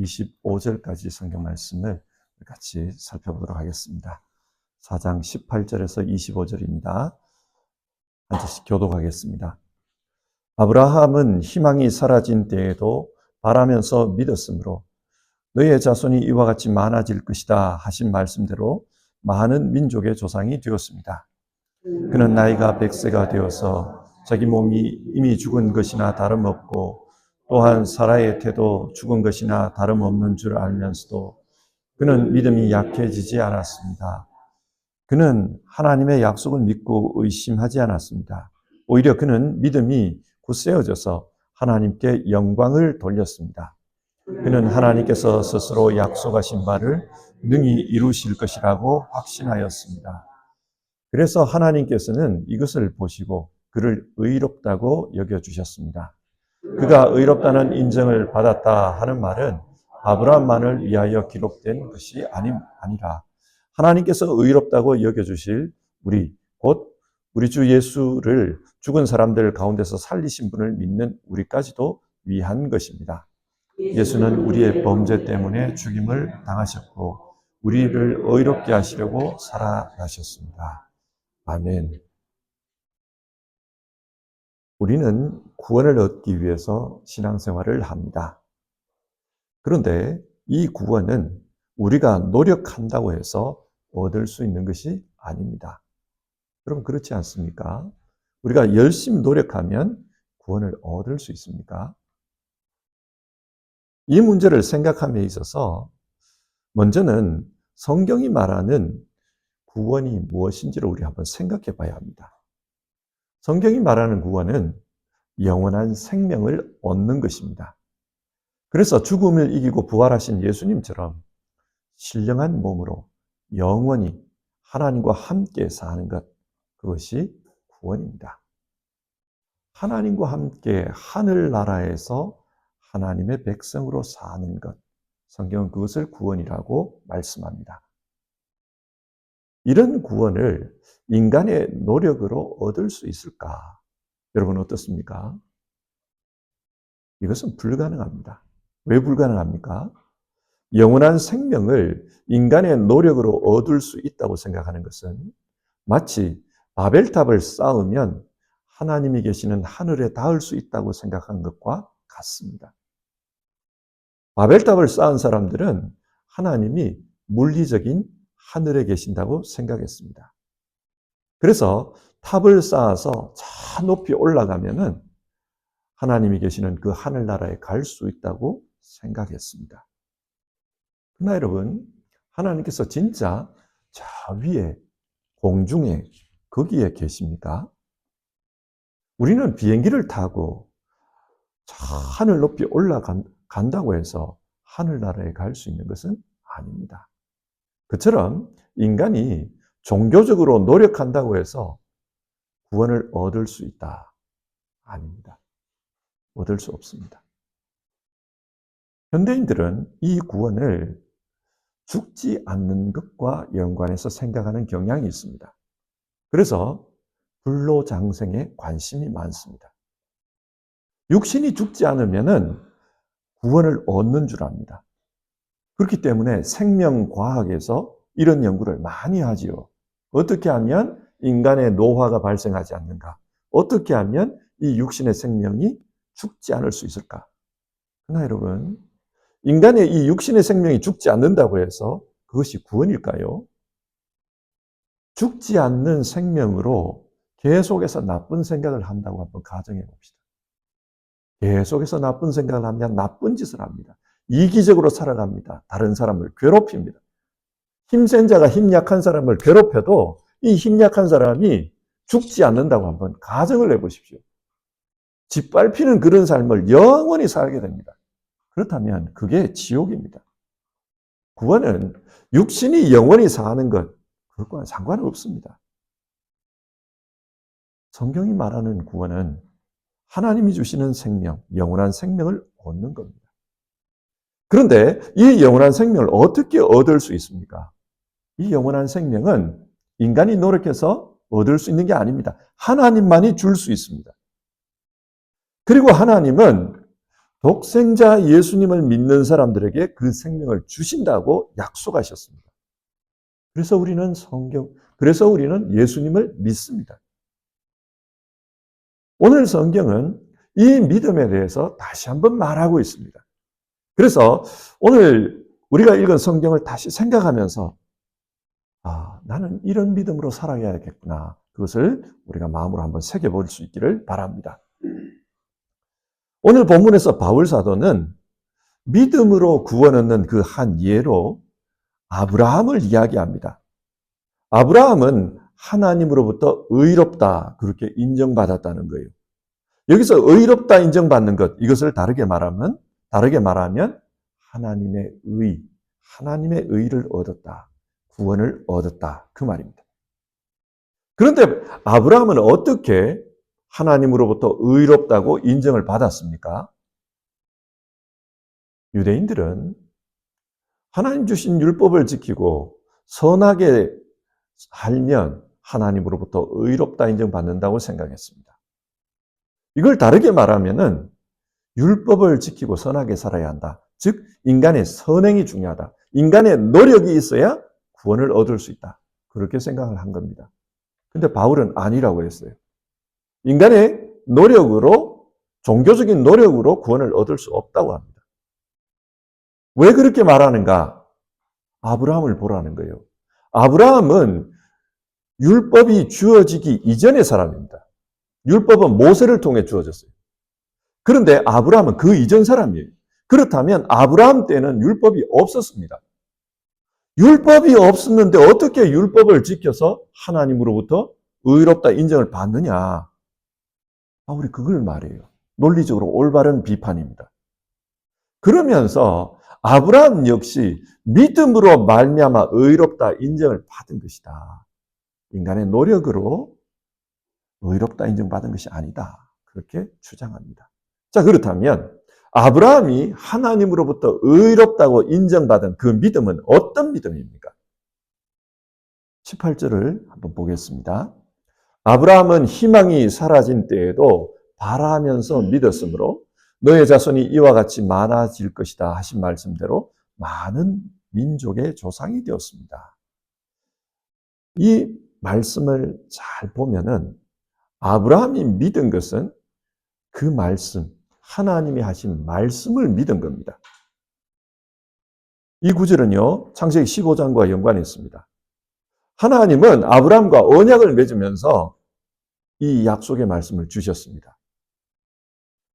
25절까지 성경 말씀을 같이 살펴보도록 하겠습니다. 4장 18절에서 25절입니다. 한 절씩 교독하겠습니다. 아브라함은 희망이 사라진 때에도 바라면서 믿었으므로 너희의 자손이 이와 같이 많아질 것이다 하신 말씀대로 많은 민족의 조상이 되었습니다. 그는 나이가 100세가 되어서 자기 몸이 이미 죽은 것이나 다름없고 또한 사라의 태도 죽은 것이나 다름없는 줄 알면서도 그는 믿음이 약해지지 않았습니다. 그는 하나님의 약속을 믿고 의심하지 않았습니다. 오히려 그는 믿음이 굳세어져서 하나님께 영광을 돌렸습니다. 그는 하나님께서 스스로 약속하신 바를 능히 이루실 것이라고 확신하였습니다. 그래서 하나님께서는 이것을 보시고 그를 의롭다고 여겨주셨습니다. 그가 의롭다는 인정을 받았다 하는 말은 아브라함만을 위하여 기록된 것이 아니라 하나님께서 의롭다고 여겨주실 우리 주 예수를 죽은 사람들 가운데서 살리신 분을 믿는 우리까지도 위한 것입니다. 예수는 우리의 범죄 때문에 죽임을 당하셨고 우리를 의롭게 하시려고 살아나셨습니다. 아멘. 우리는 구원을 얻기 위해서 신앙생활을 합니다. 그런데 이 구원은 우리가 노력한다고 해서 얻을 수 있는 것이 아닙니다. 여러분 그렇지 않습니까? 우리가 열심히 노력하면 구원을 얻을 수 있습니까? 이 문제를 생각함에 있어서 먼저는 성경이 말하는 구원이 무엇인지를 우리 한번 생각해 봐야 합니다. 성경이 말하는 구원은 영원한 생명을 얻는 것입니다. 그래서 죽음을 이기고 부활하신 예수님처럼 신령한 몸으로 영원히 하나님과 함께 사는 것, 그것이 구원입니다. 하나님과 함께 하늘나라에서 하나님의 백성으로 사는 것, 성경은 그것을 구원이라고 말씀합니다. 이런 구원을 인간의 노력으로 얻을 수 있을까? 여러분 어떻습니까? 이것은 불가능합니다. 왜 불가능합니까? 영원한 생명을 인간의 노력으로 얻을 수 있다고 생각하는 것은 마치 바벨탑을 쌓으면 하나님이 계시는 하늘에 닿을 수 있다고 생각하는 것과 같습니다. 바벨탑을 쌓은 사람들은 하나님이 물리적인 하늘에 계신다고 생각했습니다. 그래서 탑을 쌓아서 저 높이 올라가면은 하나님이 계시는 그 하늘나라에 갈 수 있다고 생각했습니다. 그러나 여러분, 하나님께서 진짜 저 위에 공중에 거기에 계십니까? 우리는 비행기를 타고 저 하늘 높이 올라간다고 해서 하늘나라에 갈 수 있는 것은 아닙니다. 그처럼 인간이 종교적으로 노력한다고 해서 구원을 얻을 수 있다? 아닙니다. 얻을 수 없습니다. 현대인들은 이 구원을 죽지 않는 것과 연관해서 생각하는 경향이 있습니다. 그래서 불로장생에 관심이 많습니다. 육신이 죽지 않으면은 구원을 얻는 줄 압니다. 그렇기 때문에 생명과학에서 이런 연구를 많이 하지요. 어떻게 하면 인간의 노화가 발생하지 않는가? 어떻게 하면 이 육신의 생명이 죽지 않을 수 있을까? 그러나 여러분, 인간의 이 육신의 생명이 죽지 않는다고 해서 그것이 구원일까요? 죽지 않는 생명으로 계속해서 나쁜 생각을 한다고 한번 가정해 봅시다. 계속해서 나쁜 생각을 하면 나쁜 짓을 합니다. 이기적으로 살아갑니다. 다른 사람을 괴롭힙니다. 힘센 자가 힘 약한 사람을 괴롭혀도 이 힘 약한 사람이 죽지 않는다고 한번 가정을 해보십시오. 짓밟히는 그런 삶을 영원히 살게 됩니다. 그렇다면 그게 지옥입니다. 구원은 육신이 영원히 사는 것, 그것과는 상관은 없습니다. 성경이 말하는 구원은 하나님이 주시는 생명, 영원한 생명을 얻는 겁니다. 그런데 이 영원한 생명을 어떻게 얻을 수 있습니까? 이 영원한 생명은 인간이 노력해서 얻을 수 있는 게 아닙니다. 하나님만이 줄 수 있습니다. 그리고 하나님은 독생자 예수님을 믿는 사람들에게 그 생명을 주신다고 약속하셨습니다. 그래서 우리는 예수님을 믿습니다. 오늘 성경은 이 믿음에 대해서 다시 한번 말하고 있습니다. 그래서 오늘 우리가 읽은 성경을 다시 생각하면서 나는 이런 믿음으로 살아야겠구나. 그것을 우리가 마음으로 한번 새겨볼 수 있기를 바랍니다. 오늘 본문에서 바울 사도는 믿음으로 구원 얻는 그 한 예로 아브라함을 이야기합니다. 아브라함은 하나님으로부터 의롭다 그렇게 인정받았다는 거예요. 여기서 의롭다 인정받는 것, 이것을 다르게 말하면 하나님의 의를 얻었다. 구원을 얻었다. 그 말입니다. 그런데 아브라함은 어떻게 하나님으로부터 의롭다고 인정을 받았습니까? 유대인들은 하나님 주신 율법을 지키고 선하게 살면 하나님으로부터 의롭다 인정받는다고 생각했습니다. 이걸 다르게 말하면은 율법을 지키고 선하게 살아야 한다. 즉 인간의 선행이 중요하다. 인간의 노력이 있어야 구원을 얻을 수 있다. 그렇게 생각을 한 겁니다. 근데 바울은 아니라고 했어요. 인간의 노력으로, 종교적인 노력으로 구원을 얻을 수 없다고 합니다. 왜 그렇게 말하는가? 아브라함을 보라는 거예요. 아브라함은 율법이 주어지기 이전의 사람입니다. 율법은 모세를 통해 주어졌어요. 그런데 아브라함은 그 이전 사람이에요. 그렇다면 아브라함 때는 율법이 없었습니다. 율법이 없었는데 어떻게 율법을 지켜서 하나님으로부터 의롭다 인정을 받느냐? 바울이 그걸 말해요. 논리적으로 올바른 비판입니다. 그러면서 아브라함 역시 믿음으로 말미암아 의롭다 인정을 받은 것이다. 인간의 노력으로 의롭다 인정받은 것이 아니다. 그렇게 주장합니다. 자, 그렇다면 아브라함이 하나님으로부터 의롭다고 인정받은 그 믿음은 어떤 믿음입니까? 18절을 한번 보겠습니다. 아브라함은 희망이 사라진 때에도 바라면서 믿었으므로 너의 자손이 이와 같이 많아질 것이다 하신 말씀대로 많은 민족의 조상이 되었습니다. 이 말씀을 잘 보면은 아브라함이 믿은 것은 그 말씀, 하나님이 하신 말씀을 믿은 겁니다. 이 구절은요, 창세기 15장과 연관이 있습니다. 하나님은 아브라함과 언약을 맺으면서 이 약속의 말씀을 주셨습니다.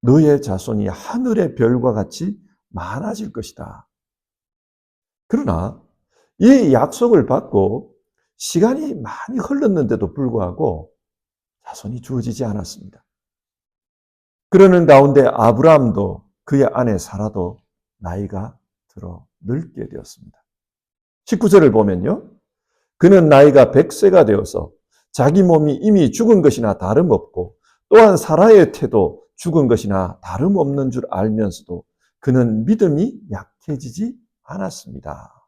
너의 자손이 하늘의 별과 같이 많아질 것이다. 그러나 이 약속을 받고 시간이 많이 흘렀는데도 불구하고 자손이 주어지지 않았습니다. 그러는 가운데 아브라함도 그의 아내 사라도 나이가 들어 늙게 되었습니다. 19절을 보면요. 그는 나이가 100세가 되어서 자기 몸이 이미 죽은 것이나 다름없고 또한 사라의 태도 죽은 것이나 다름없는 줄 알면서도 그는 믿음이 약해지지 않았습니다.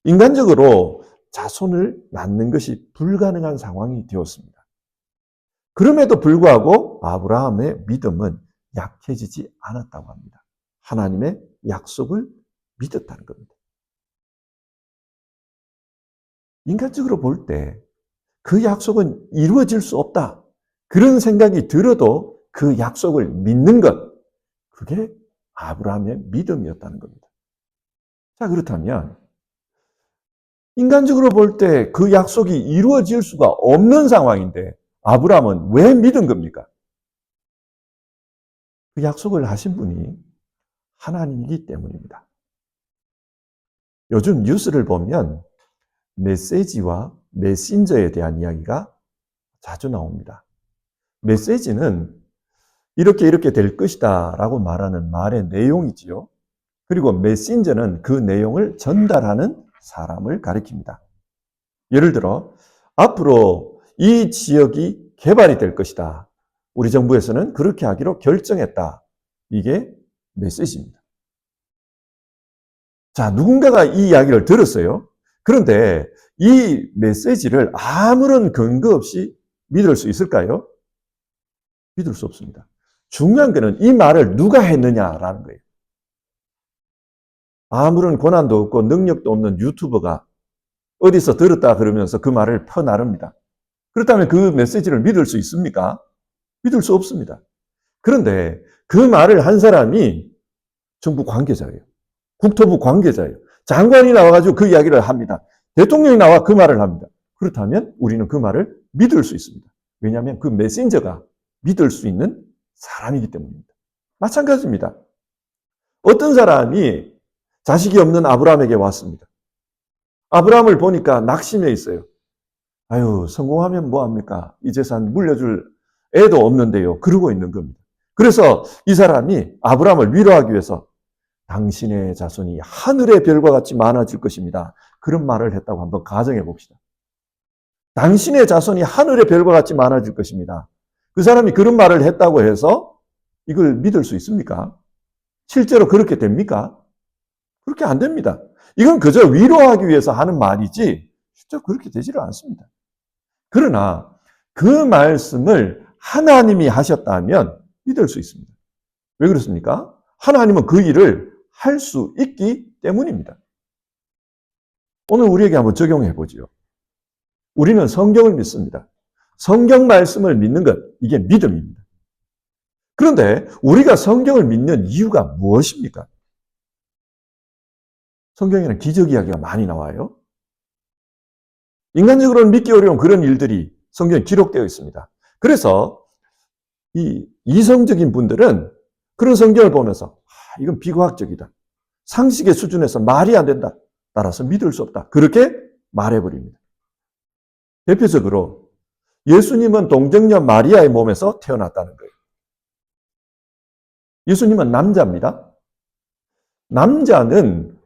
인간적으로 자손을 낳는 것이 불가능한 상황이 되었습니다. 그럼에도 불구하고 아브라함의 믿음은 약해지지 않았다고 합니다. 하나님의 약속을 믿었다는 겁니다. 인간적으로 볼 때 그 약속은 이루어질 수 없다. 그런 생각이 들어도 그 약속을 믿는 것, 그게 아브라함의 믿음이었다는 겁니다. 자, 그렇다면 인간적으로 볼 때 그 약속이 이루어질 수가 없는 상황인데 아브라함은 왜 믿은 겁니까? 그 약속을 하신 분이 하나님이기 때문입니다. 요즘 뉴스를 보면 메시지와 메신저에 대한 이야기가 자주 나옵니다. 메시지는 이렇게 될 것이다 라고 말하는 말의 내용이지요. 그리고 메신저는 그 내용을 전달하는 사람을 가리킵니다. 예를 들어 앞으로 이 지역이 개발이 될 것이다. 우리 정부에서는 그렇게 하기로 결정했다. 이게 메시지입니다. 자, 누군가가 이 이야기를 들었어요. 그런데 이 메시지를 아무런 근거 없이 믿을 수 있을까요? 믿을 수 없습니다. 중요한 거는 이 말을 누가 했느냐라는 거예요. 아무런 권한도 없고 능력도 없는 유튜버가 어디서 들었다 그러면서 그 말을 퍼나릅니다. 그렇다면 그 메시지를 믿을 수 있습니까? 믿을 수 없습니다. 그런데 그 말을 한 사람이 정부 관계자예요. 국토부 관계자예요. 장관이 나와가지고 그 이야기를 합니다. 대통령이 나와 그 말을 합니다. 그렇다면 우리는 그 말을 믿을 수 있습니다. 왜냐하면 그 메신저가 믿을 수 있는 사람이기 때문입니다. 마찬가지입니다. 어떤 사람이 자식이 없는 아브라함에게 왔습니다. 아브라함을 보니까 낙심해 있어요. 아유, 성공하면 뭐합니까? 이 재산 물려줄 애도 없는데요. 그러고 있는 겁니다. 그래서 이 사람이 아브라함을 위로하기 위해서 당신의 자손이 하늘의 별과 같이 많아질 것입니다. 그런 말을 했다고 한번 가정해 봅시다. 당신의 자손이 하늘의 별과 같이 많아질 것입니다. 그 사람이 그런 말을 했다고 해서 이걸 믿을 수 있습니까? 실제로 그렇게 됩니까? 그렇게 안 됩니다. 이건 그저 위로하기 위해서 하는 말이지 실제로 그렇게 되지를 않습니다. 그러나 그 말씀을 하나님이 하셨다면 믿을 수 있습니다. 왜 그렇습니까? 하나님은 그 일을 할 수 있기 때문입니다. 오늘 우리에게 한번 적용해 보죠. 우리는 성경을 믿습니다. 성경 말씀을 믿는 것, 이게 믿음입니다. 그런데 우리가 성경을 믿는 이유가 무엇입니까? 성경에는 기적 이야기가 많이 나와요. 인간적으로는 믿기 어려운 그런 일들이 성경에 기록되어 있습니다. 그래서 이 이성적인 분들은 그런 성경을 보면서 이건 비과학적이다. 상식의 수준에서 말이 안 된다. 따라서 믿을 수 없다. 그렇게 말해버립니다. 대표적으로 예수님은 동정녀 마리아의 몸에서 태어났다는 거예요. 예수님은 남자입니다. 남자는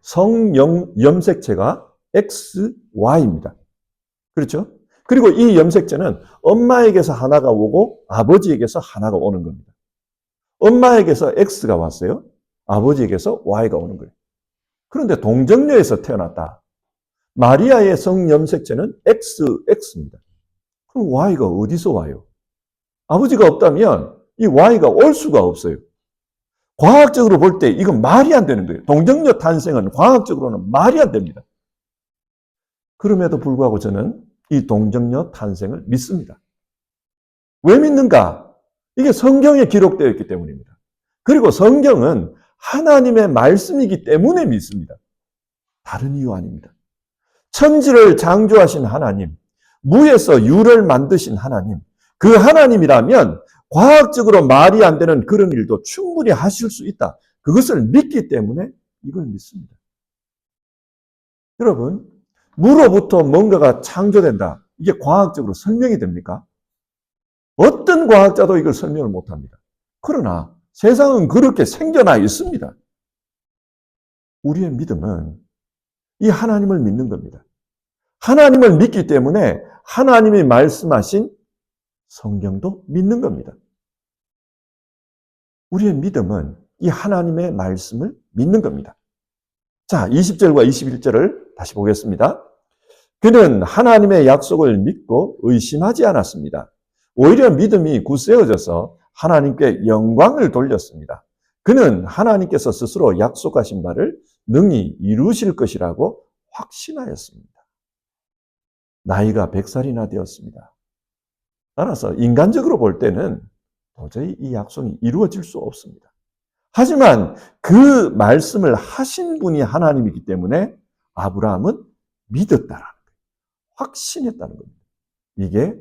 염색체가 XY입니다. 그렇죠? 그리고 이 염색체는 엄마에게서 하나가 오고 아버지에게서 하나가 오는 겁니다. 엄마에게서 X가 왔어요. 아버지에게서 Y가 오는 거예요. 그런데 동정녀에서 태어났다. 마리아의 성염색체는 XX입니다. 그럼 Y가 어디서 와요? 아버지가 없다면 이 Y가 올 수가 없어요. 과학적으로 볼 때 이건 말이 안 되는 거예요. 동정녀 탄생은 과학적으로는 말이 안 됩니다. 그럼에도 불구하고 저는 이 동정녀 탄생을 믿습니다. 왜 믿는가? 이게 성경에 기록되어 있기 때문입니다. 그리고 성경은 하나님의 말씀이기 때문에 믿습니다. 다른 이유 아닙니다. 천지를 창조하신 하나님, 무에서 유를 만드신 하나님, 그 하나님이라면 과학적으로 말이 안 되는 그런 일도 충분히 하실 수 있다. 그것을 믿기 때문에 이걸 믿습니다. 여러분, 무로부터 뭔가가 창조된다. 이게 과학적으로 설명이 됩니까? 어떤 과학자도 이걸 설명을 못합니다. 그러나 세상은 그렇게 생겨나 있습니다. 우리의 믿음은 이 하나님을 믿는 겁니다. 하나님을 믿기 때문에 하나님이 말씀하신 성경도 믿는 겁니다. 우리의 믿음은 이 하나님의 말씀을 믿는 겁니다. 자, 20절과 21절을 다시 보겠습니다. 그는 하나님의 약속을 믿고 의심하지 않았습니다. 오히려 믿음이 굳세어져서 하나님께 영광을 돌렸습니다. 그는 하나님께서 스스로 약속하신 바를 능히 이루실 것이라고 확신하였습니다. 나이가 100살이나 되었습니다. 따라서 인간적으로 볼 때는 도저히 이 약속이 이루어질 수 없습니다. 하지만 그 말씀을 하신 분이 하나님이기 때문에 아브라함은 믿었다라는 거예요. 확신했다는 겁니다. 이게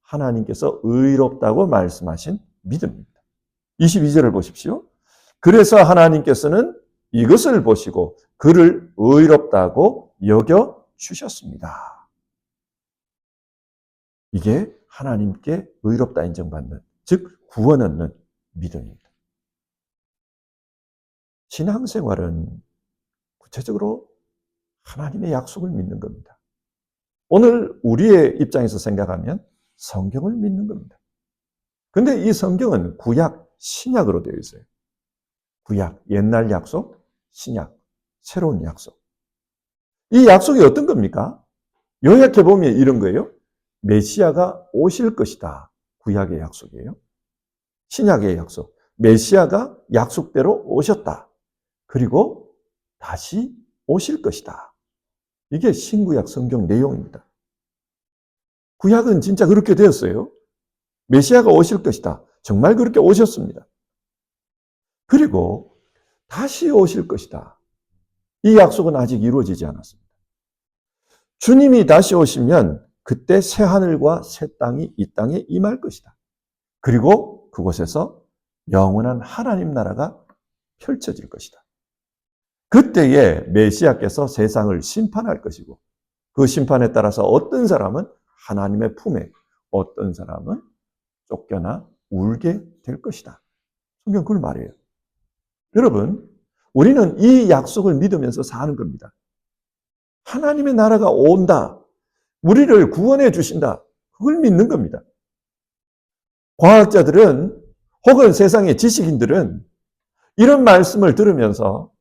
하나님께서 의롭다고 말씀하신 믿음입니다. 22절을 보십시오. 그래서 하나님께서는 이것을 보시고 그를 의롭다고 여겨 주셨습니다. 이게 하나님께 의롭다 인정받는, 즉 구원 얻는 믿음입니다. 신앙생활은 구체적으로 하나님의 약속을 믿는 겁니다. 오늘 우리의 입장에서 생각하면 성경을 믿는 겁니다. 근데 이 성경은 구약, 신약으로 되어 있어요. 구약, 옛날 약속, 신약, 새로운 약속. 이 약속이 어떤 겁니까? 요약해보면 이런 거예요. 메시아가 오실 것이다. 구약의 약속이에요. 신약의 약속. 메시아가 약속대로 오셨다. 그리고 다시 오실 것이다. 이게 신구약 성경 내용입니다. 구약은 진짜 그렇게 되었어요. 메시아가 오실 것이다. 정말 그렇게 오셨습니다. 그리고 다시 오실 것이다. 이 약속은 아직 이루어지지 않았습니다. 주님이 다시 오시면 그때 새 하늘과 새 땅이 이 땅에 임할 것이다. 그리고 그곳에서 영원한 하나님 나라가 펼쳐질 것이다. 그때에 메시아께서 세상을 심판할 것이고 그 심판에 따라서 어떤 사람은 하나님의 품에, 어떤 사람은 쫓겨나 울게 될 것이다. 성경 그걸 말해요. 여러분, 우리는 이 약속을 믿으면서 사는 겁니다. 하나님의 나라가 온다. 우리를 구원해 주신다. 그걸 믿는 겁니다. 과학자들은 혹은 세상의 지식인들은 이런 말씀을 들으면서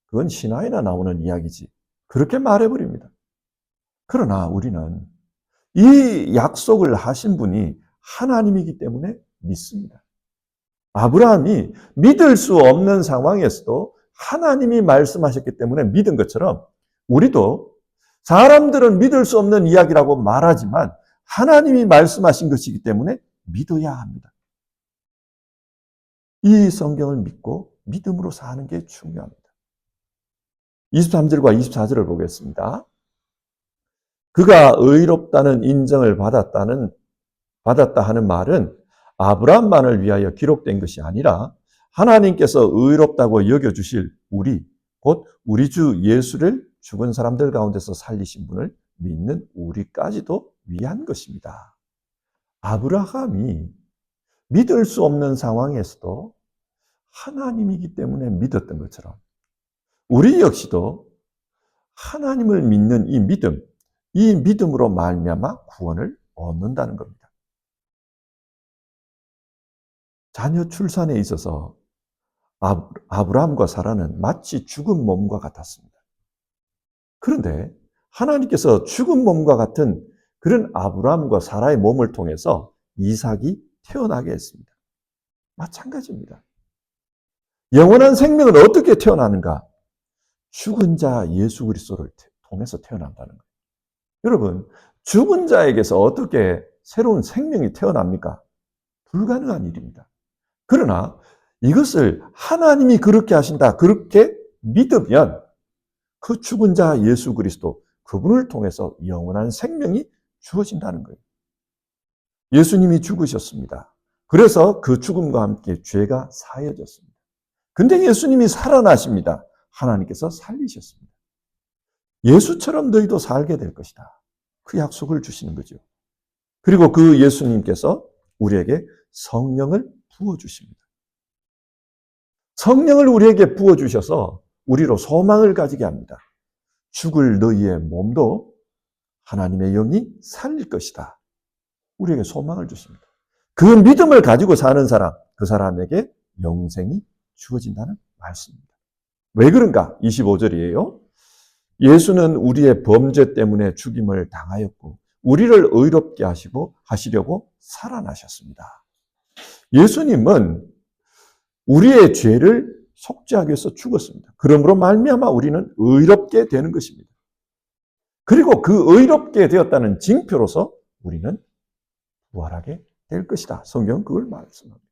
그건 신화에나 나오는 이야기지. 그렇게 말해버립니다. 그러나 우리는 이 약속을 하신 분이 하나님이기 때문에 믿습니다. 아브라함이 믿을 수 없는 상황에서도 하나님이 말씀하셨기 때문에 믿은 것처럼 우리도 사람들은 믿을 수 없는 이야기라고 말하지만 하나님이 말씀하신 것이기 때문에 믿어야 합니다. 이 성경을 믿고 믿음으로 사는 게 중요합니다. 23절과 24절을 보겠습니다. 그가 의롭다는 인정을 받았다 하는 말은 아브라함만을 위하여 기록된 것이 아니라 하나님께서 의롭다고 여겨주실 곧 우리 주 예수를 죽은 사람들 가운데서 살리신 분을 믿는 우리까지도 위한 것입니다. 아브라함이 믿을 수 없는 상황에서도 하나님이기 때문에 믿었던 것처럼 우리 역시도 하나님을 믿는 이 믿음으로 말미암아 구원을 얻는다는 겁니다. 자녀 출산에 있어서 아브라함과 사라는 마치 죽은 몸과 같았습니다. 그런데 하나님께서 죽은 몸과 같은 그런 아브라함과 사라의 몸을 통해서 이삭이 태어나게 했습니다. 마찬가지입니다. 영원한 생명은 어떻게 태어나는가? 죽은 자 예수 그리스도를 통해서 태어난다는 거예요. 여러분, 죽은 자에게서 어떻게 새로운 생명이 태어납니까? 불가능한 일입니다. 그러나 이것을 하나님이 그렇게 하신다, 그렇게 믿으면 그 죽은 자 예수 그리스도, 그분을 통해서 영원한 생명이 주어진다는 거예요. 예수님이 죽으셨습니다. 그래서 그 죽음과 함께 죄가 사해졌습니다. 근데 예수님이 살아나십니다. 하나님께서 살리셨습니다. 예수처럼 너희도 살게 될 것이다. 그 약속을 주시는 거죠. 그리고 그 예수님께서 우리에게 성령을 부어주십니다. 성령을 우리에게 부어주셔서 우리로 소망을 가지게 합니다. 죽을 너희의 몸도 하나님의 영이 살릴 것이다. 우리에게 소망을 주십니다. 그 믿음을 가지고 사는 사람, 그 사람에게 영생이 주어진다는 말씀입니다. 왜 그런가? 25절이에요. 예수는 우리의 범죄 때문에 죽임을 당하였고 우리를 의롭게 하시려고 살아나셨습니다. 예수님은 우리의 죄를 속죄하기 위해서 죽었습니다. 그러므로 말미암아 우리는 의롭게 되는 것입니다. 그리고 그 의롭게 되었다는 징표로서 우리는 부활하게 될 것이다. 성경은 그걸 말씀합니다.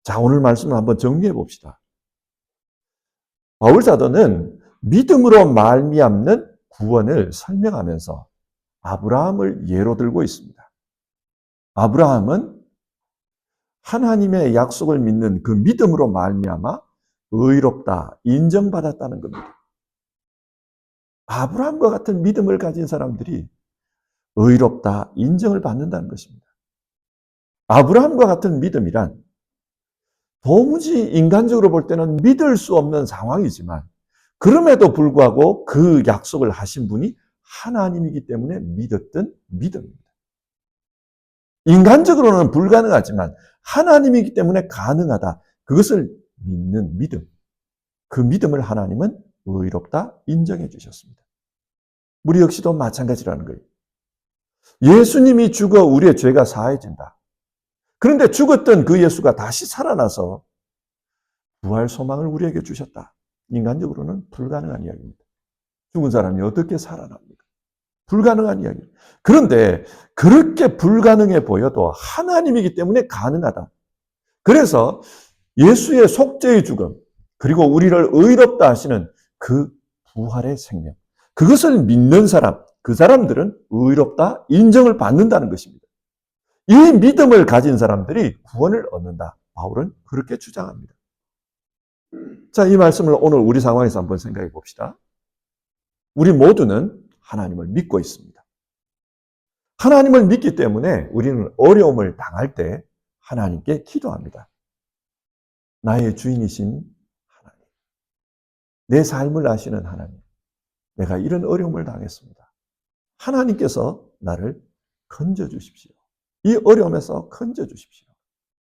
자, 오늘 말씀을 한번 정리해 봅시다. 바울 사도는 믿음으로 말미암는 구원을 설명하면서 아브라함을 예로 들고 있습니다. 아브라함은 하나님의 약속을 믿는 그 믿음으로 말미암아 의롭다, 인정받았다는 겁니다. 아브라함과 같은 믿음을 가진 사람들이 의롭다, 인정을 받는다는 것입니다. 아브라함과 같은 믿음이란 도무지 인간적으로 볼 때는 믿을 수 없는 상황이지만 그럼에도 불구하고 그 약속을 하신 분이 하나님이기 때문에 믿었던 믿음입니다. 인간적으로는 불가능하지만 하나님이기 때문에 가능하다. 그것을 믿는 믿음. 그 믿음을 하나님은 의롭다 인정해 주셨습니다. 우리 역시도 마찬가지라는 거예요. 예수님이 죽어 우리의 죄가 사해진다. 그런데 죽었던 그 예수가 다시 살아나서 부활 소망을 우리에게 주셨다. 인간적으로는 불가능한 이야기입니다. 죽은 사람이 어떻게 살아납니까? 불가능한 이야기. 그런데 그렇게 불가능해 보여도 하나님이기 때문에 가능하다. 그래서 예수의 속죄의 죽음, 그리고 우리를 의롭다 하시는 그 부활의 생명, 그것을 믿는 사람, 그 사람들은 의롭다 인정을 받는다는 것입니다. 이 믿음을 가진 사람들이 구원을 얻는다. 바울은 그렇게 주장합니다. 자, 이 말씀을 오늘 우리 상황에서 한번 생각해 봅시다. 우리 모두는 하나님을 믿고 있습니다. 하나님을 믿기 때문에 우리는 어려움을 당할 때 하나님께 기도합니다. 나의 주인이신 하나님, 내 삶을 아시는 하나님, 내가 이런 어려움을 당했습니다. 하나님께서 나를 건져주십시오. 이 어려움에서 건져주십시오.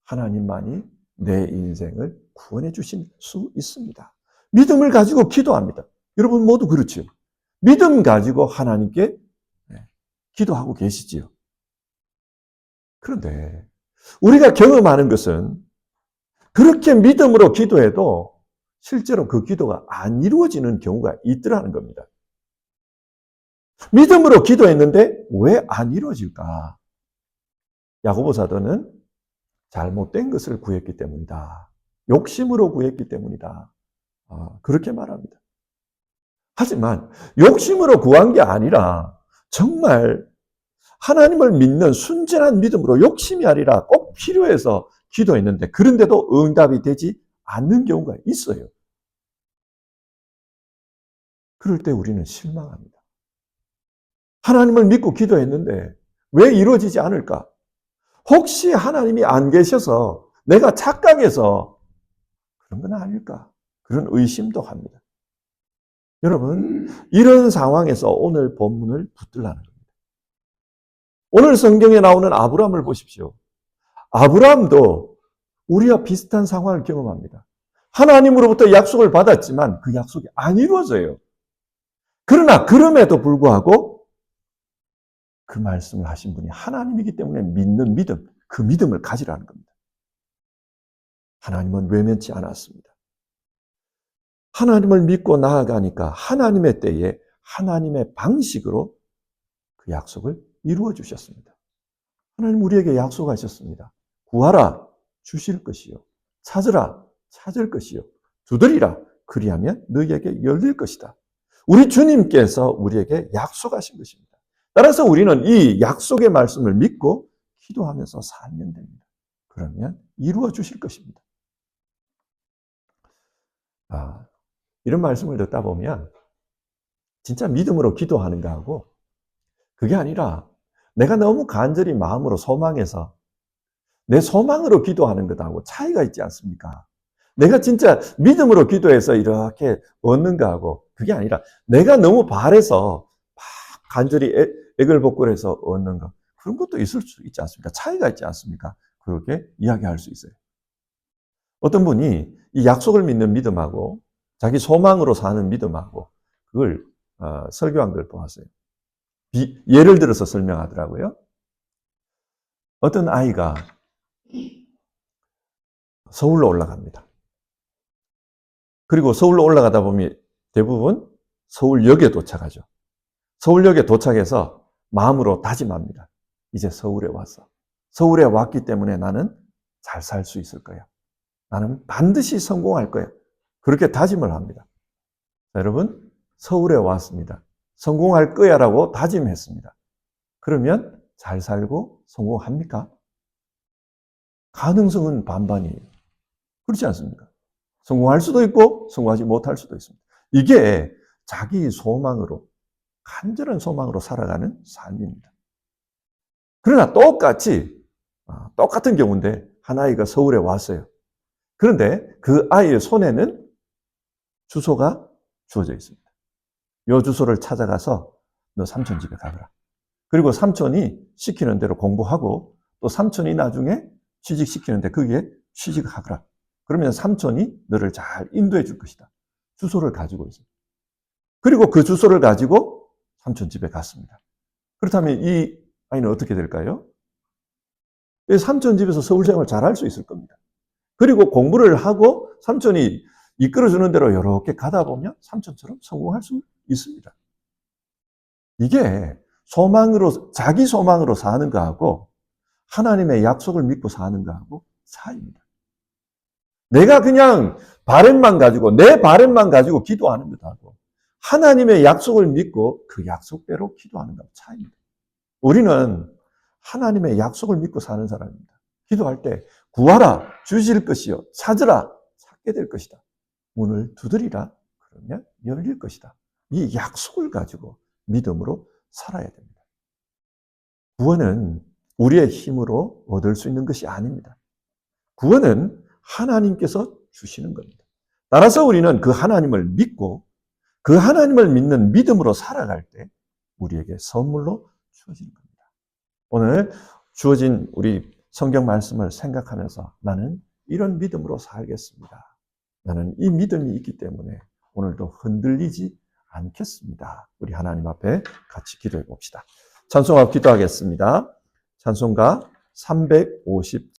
하나님만이 내 인생을 구원해 주실 수 있습니다. 믿음을 가지고 기도합니다. 여러분 모두 그렇지요. 믿음 가지고 하나님께 기도하고 계시지요. 그런데 우리가 경험하는 것은 그렇게 믿음으로 기도해도 실제로 그 기도가 안 이루어지는 경우가 있더라는 겁니다. 믿음으로 기도했는데 왜 안 이루어질까? 야고보 사도는 잘못된 것을 구했기 때문이다. 욕심으로 구했기 때문이다. 그렇게 말합니다. 하지만 욕심으로 구한 게 아니라 정말 하나님을 믿는 순전한 믿음으로 욕심이 아니라 꼭 필요해서 기도했는데 그런데도 응답이 되지 않는 경우가 있어요. 그럴 때 우리는 실망합니다. 하나님을 믿고 기도했는데 왜 이루어지지 않을까? 혹시 하나님이 안 계셔서 내가 착각해서 그런 건 아닐까? 그런 의심도 합니다. 여러분, 이런 상황에서 오늘 본문을 붙들라는 겁니다. 오늘 성경에 나오는 아브라함을 보십시오. 아브라함도 우리와 비슷한 상황을 경험합니다. 하나님으로부터 약속을 받았지만 그 약속이 안 이루어져요. 그러나 그럼에도 불구하고 그 말씀을 하신 분이 하나님이기 때문에 믿는 믿음, 그 믿음을 가지라는 겁니다. 하나님은 외면치 않았습니다. 하나님을 믿고 나아가니까 하나님의 때에 하나님의 방식으로 그 약속을 이루어 주셨습니다. 하나님 우리에게 약속하셨습니다. 구하라, 주실 것이요. 찾으라, 찾을 것이요. 두드리라, 그리하면 너희에게 열릴 것이다. 우리 주님께서 우리에게 약속하신 것입니다. 따라서 우리는 이 약속의 말씀을 믿고 기도하면서 살면 됩니다. 그러면 이루어 주실 것입니다. 이런 말씀을 듣다 보면 진짜 믿음으로 기도하는가 하고 그게 아니라 내가 너무 간절히 마음으로 소망해서 내 소망으로 기도하는 것하고 차이가 있지 않습니까? 내가 진짜 믿음으로 기도해서 이렇게 얻는가 하고 그게 아니라 내가 너무 바래서 막 간절히 애걸복걸해서 얻는 것 그런 것도 있을 수 있지 않습니까? 차이가 있지 않습니까? 그렇게 이야기할 수 있어요. 어떤 분이 이 약속을 믿는 믿음하고 자기 소망으로 사는 믿음하고 그걸 설교한 걸 보았어요. 예를 들어서 설명하더라고요. 어떤 아이가 서울로 올라갑니다. 그리고 서울로 올라가다 보면 대부분 서울역에 도착하죠. 서울역에 도착해서 마음으로 다짐합니다. 이제 서울에 왔어. 서울에 왔기 때문에 나는 잘 살 수 있을 거야. 나는 반드시 성공할 거야. 그렇게 다짐을 합니다. 자, 여러분, 서울에 왔습니다. 성공할 거야라고 다짐했습니다. 그러면 잘 살고 성공합니까? 가능성은 반반이에요. 그렇지 않습니까? 성공할 수도 있고 성공하지 못할 수도 있습니다. 이게 자기 소망으로 간절한 소망으로 살아가는 삶입니다. 그러나 똑같은 경우인데 한 아이가 서울에 왔어요. 그런데 그 아이의 손에는 주소가 주어져 있습니다. 이 주소를 찾아가서 너 삼촌 집에 가거라. 그리고 삼촌이 시키는 대로 공부하고 또 삼촌이 나중에 취직시키는데 거기에 취직하거라. 그러면 삼촌이 너를 잘 인도해 줄 것이다. 주소를 가지고 있어요. 그리고 그 주소를 가지고 삼촌 집에 갔습니다. 그렇다면 이 아이는 어떻게 될까요? 삼촌 집에서 서울 생활을 잘 할 수 있을 겁니다. 그리고 공부를 하고 삼촌이 이끌어주는 대로 이렇게 가다 보면 삼촌처럼 성공할 수 있습니다. 이게 자기 소망으로 사는 거하고 하나님의 약속을 믿고 사는 거하고 차이입니다. 내가 그냥 내 바램만 가지고 기도하는 것하고 하나님의 약속을 믿고 그 약속대로 기도하는 것하고 차이입니다. 우리는 하나님의 약속을 믿고 사는 사람입니다. 기도할 때 구하라 주실 것이요 찾으라 찾게 될 것이다. 문을 두드리라 그러면 열릴 것이다. 이 약속을 가지고 믿음으로 살아야 됩니다. 구원은 우리의 힘으로 얻을 수 있는 것이 아닙니다. 구원은 하나님께서 주시는 겁니다. 따라서 우리는 그 하나님을 믿고 그 하나님을 믿는 믿음으로 살아갈 때 우리에게 선물로 주어지는 겁니다. 오늘 주어진 우리 성경 말씀을 생각하면서 나는 이런 믿음으로 살겠습니다. 나는 이 믿음이 있기 때문에 오늘도 흔들리지 않겠습니다. 우리 하나님 앞에 같이 기도해 봅시다. 찬송하고 기도하겠습니다. 찬송가 350